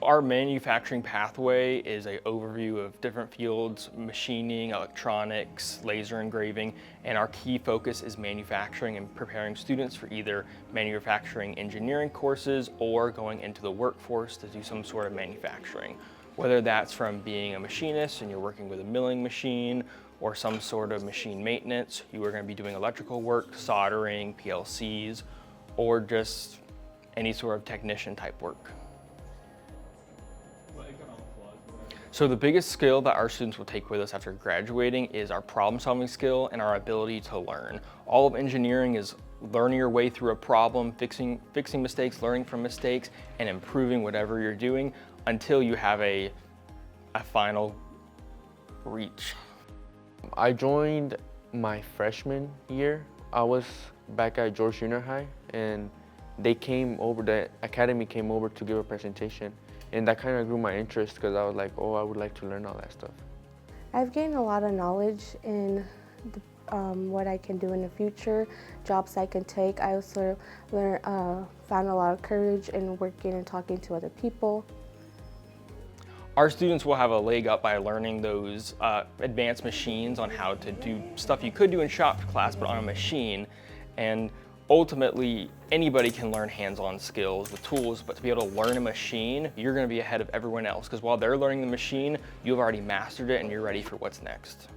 Our manufacturing pathway is an overview of different fields: machining, electronics, laser engraving, and our key focus is manufacturing and preparing students for either manufacturing engineering courses or going into the workforce to do some sort of manufacturing. Whether that's from being a machinist and you're working with a milling machine, or some sort of machine maintenance, you are going to be doing electrical work, soldering, PLCs, or just any sort of technician type work. So the biggest skill that our students will take with us after graduating is our problem-solving skill and our ability to learn. All of engineering is learning your way through a problem, fixing mistakes, learning from mistakes, and improving whatever you're doing until you have a final reach. I joined my freshman year. I was back at George Junior High, and the academy came over to give a presentation. And that kind of grew my interest because I was like, oh, I would like to learn all that stuff. I've gained a lot of knowledge in what I can do in the future, jobs I can take. I also found a lot of courage in working and talking to other people. Our students will have a leg up by learning those advanced machines on how to do stuff you could do in shop class, but on a machine. And ultimately, anybody can learn hands-on skills with tools, but to be able to learn a machine, you're going to be ahead of everyone else, because while they're learning the machine, you've already mastered it and you're ready for what's next.